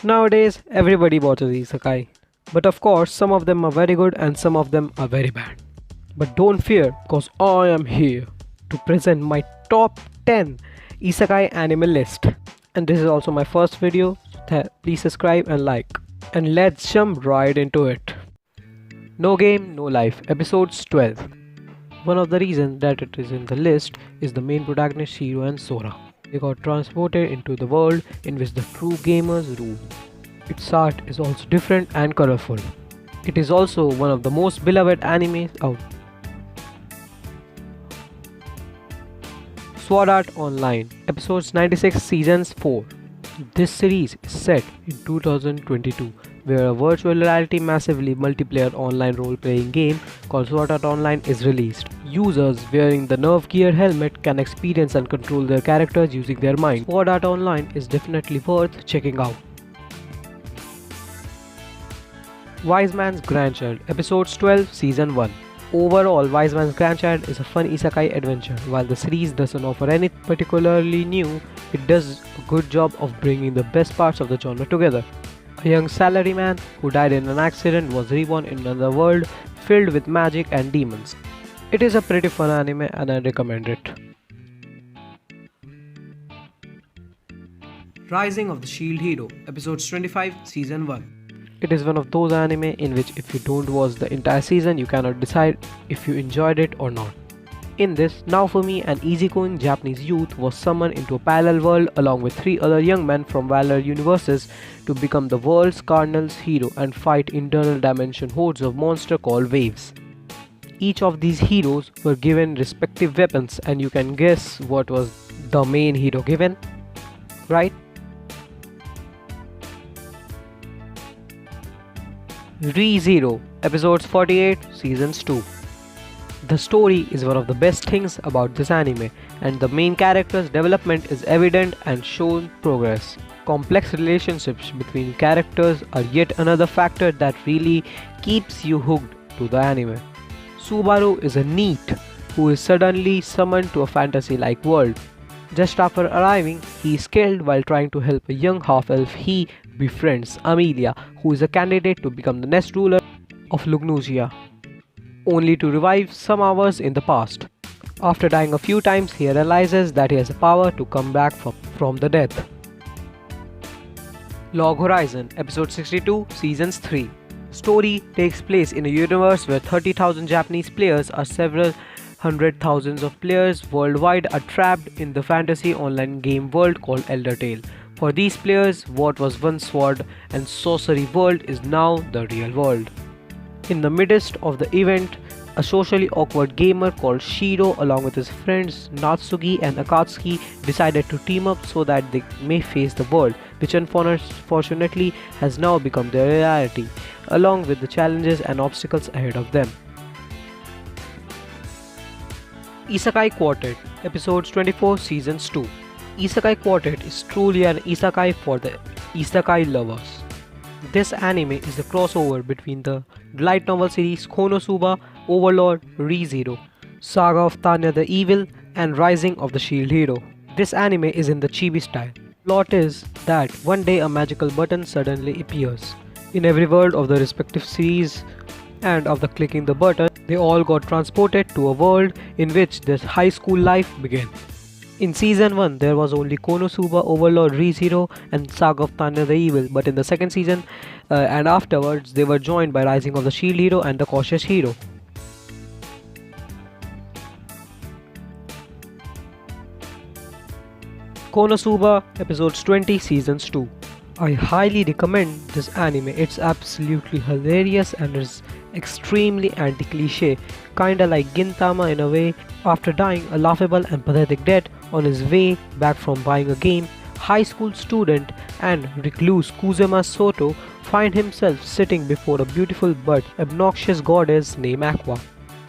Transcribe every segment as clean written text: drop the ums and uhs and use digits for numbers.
Nowadays, everybody watches Isekai. But of course, some of them are very good and some of them are very bad. But don't fear, cause I am here to present my top 10 Isekai anime list. And this is also my first video, so please subscribe and like. And let's jump right into it. No Game, No Life, episodes 12. One of the reasons that it is in the list is the main protagonist Shiro and Sora. They got transported into the world in which the true gamers rule. Its art is also different and colorful. It is also one of the most beloved animes out. Sword Art Online, episodes 96, seasons 4. This series is set in 2022, where a virtual reality massively multiplayer online role-playing game called Sword Art Online is released. Users wearing the Nerve Gear helmet can experience and control their characters using their mind. Sword Art Online is definitely worth checking out. Wise Man's Grandchild, episodes 12, season 1. Overall, Wise Man's Grandchild is a fun isekai adventure. While the series doesn't offer anything particularly new, it does a good job of bringing the best parts of the genre together. A young salaryman who died in an accident was reborn in another world filled with magic and demons. It is a pretty fun anime and I recommend it. Rising of the Shield Hero, episodes 25, season 1. It is one of those anime in which if you don't watch the entire season, you cannot decide if you enjoyed it or not. In this, Naofumi, an easygoing Japanese youth, was summoned into a parallel world along with 3 other young men from parallel universes to become the world's cardinal hero and fight internal dimension hordes of monsters called waves. Each of these heroes were given respective weapons, and you can guess what was the main hero given, right? Re:Zero, episodes 48, seasons 2. The story is one of the best things about this anime, and the main character's development is evident and shows progress. Complex relationships between characters are yet another factor that really keeps you hooked to the anime. Subaru is a NEET who is suddenly summoned to a fantasy-like world. Just after arriving, he is killed while trying to help a young half-elf he befriends, Amelia, who is a candidate to become the next ruler of Lugnusia, only to revive some hours in the past. After dying a few times, he realizes that he has the power to come back from the death. Log Horizon, episode 62, seasons 3. Story takes place in a universe where 30,000 Japanese players or several hundred thousands of players worldwide are trapped in the fantasy online game world called Elder Tale. For these players, what was once sword and sorcery world is now the real world. In the midst of the event, a socially awkward gamer called Shiro along with his friends Natsuki and Akatsuki decided to team up so that they may face the world, which unfortunately has now become their reality, along with the challenges and obstacles ahead of them. Isekai Quartet, episodes 24, seasons 2. Isekai Quartet is truly an isekai for the isekai lovers. This anime is the crossover between the light novel series Konosuba, Overlord, Re:Zero, Saga of Tanya the Evil, and Rising of the Shield Hero. This anime is in the chibi style. Plot is that one day a magical button suddenly appears in every world of the respective series, and after clicking the button, they all got transported to a world in which their high school life began. In season 1, there was only Konosuba, Overlord, Re:Zero, and Saga of Tanya the Evil, but in the second season and afterwards, they were joined by Rising of the Shield Hero and the Cautious Hero. Konosuba, episodes 20, seasons 2. I highly recommend this anime. It's absolutely hilarious and is extremely anti-cliche, kinda like Gintama in a way. After dying a laughable and pathetic death on his way back from buying a game, high school student and recluse Kuzuma Soto find himself sitting before a beautiful but obnoxious goddess named Aqua.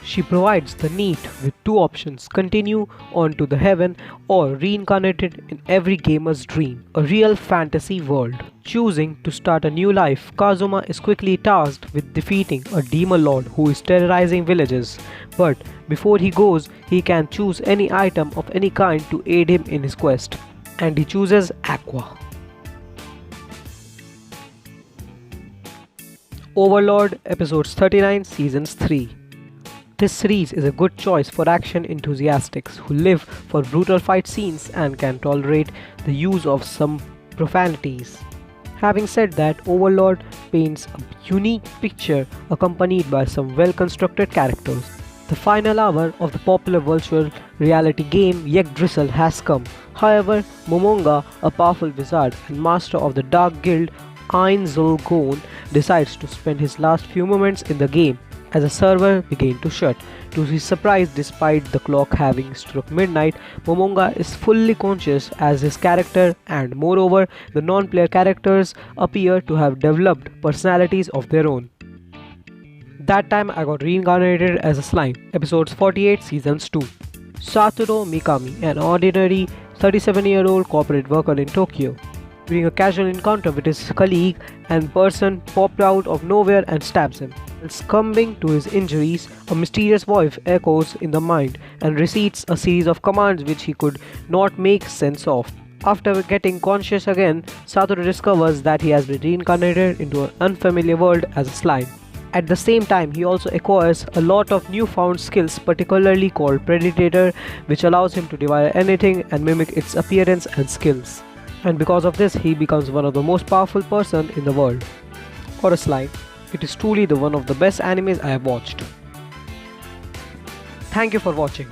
She provides the NEET with two options: continue on to the heaven or reincarnated in every gamer's dream, a real fantasy world. Choosing to start a new life, Kazuma is quickly tasked with defeating a demon lord who is terrorizing villages. But before he goes, he can choose any item of any kind to aid him in his quest. And he chooses Aqua. Overlord Episodes 39 Seasons 3. This series is a good choice for action enthusiasts who live for brutal fight scenes and can tolerate the use of some profanities. Having said that, Overlord paints a unique picture accompanied by some well-constructed characters. The final hour of the popular virtual reality game Yggdrasil has come. However, Momonga, a powerful wizard and master of the Dark Guild Ein Zulgon, decides to spend his last few moments in the game as the server began to shut. To his surprise, despite the clock having struck midnight, Momonga is fully conscious as his character, and moreover, the non-player characters appear to have developed personalities of their own. That time I got reincarnated as a slime. Episodes 48 Seasons 2. Satoru Mikami, an ordinary 37-year-old corporate worker in Tokyo, during a casual encounter with his colleague, and person popped out of nowhere and stabs him. While succumbing to his injuries, a mysterious voice echoes in the mind and recites a series of commands which he could not make sense of. After getting conscious again, Satoru discovers that he has been reincarnated into an unfamiliar world as a slime. At the same time, he also acquires a lot of newfound skills, particularly called Predator, which allows him to devour anything and mimic its appearance and skills. And because of this, he becomes one of the most powerful person in the world. Or a slime. It is truly one of the best animes I have watched. Thank you for watching.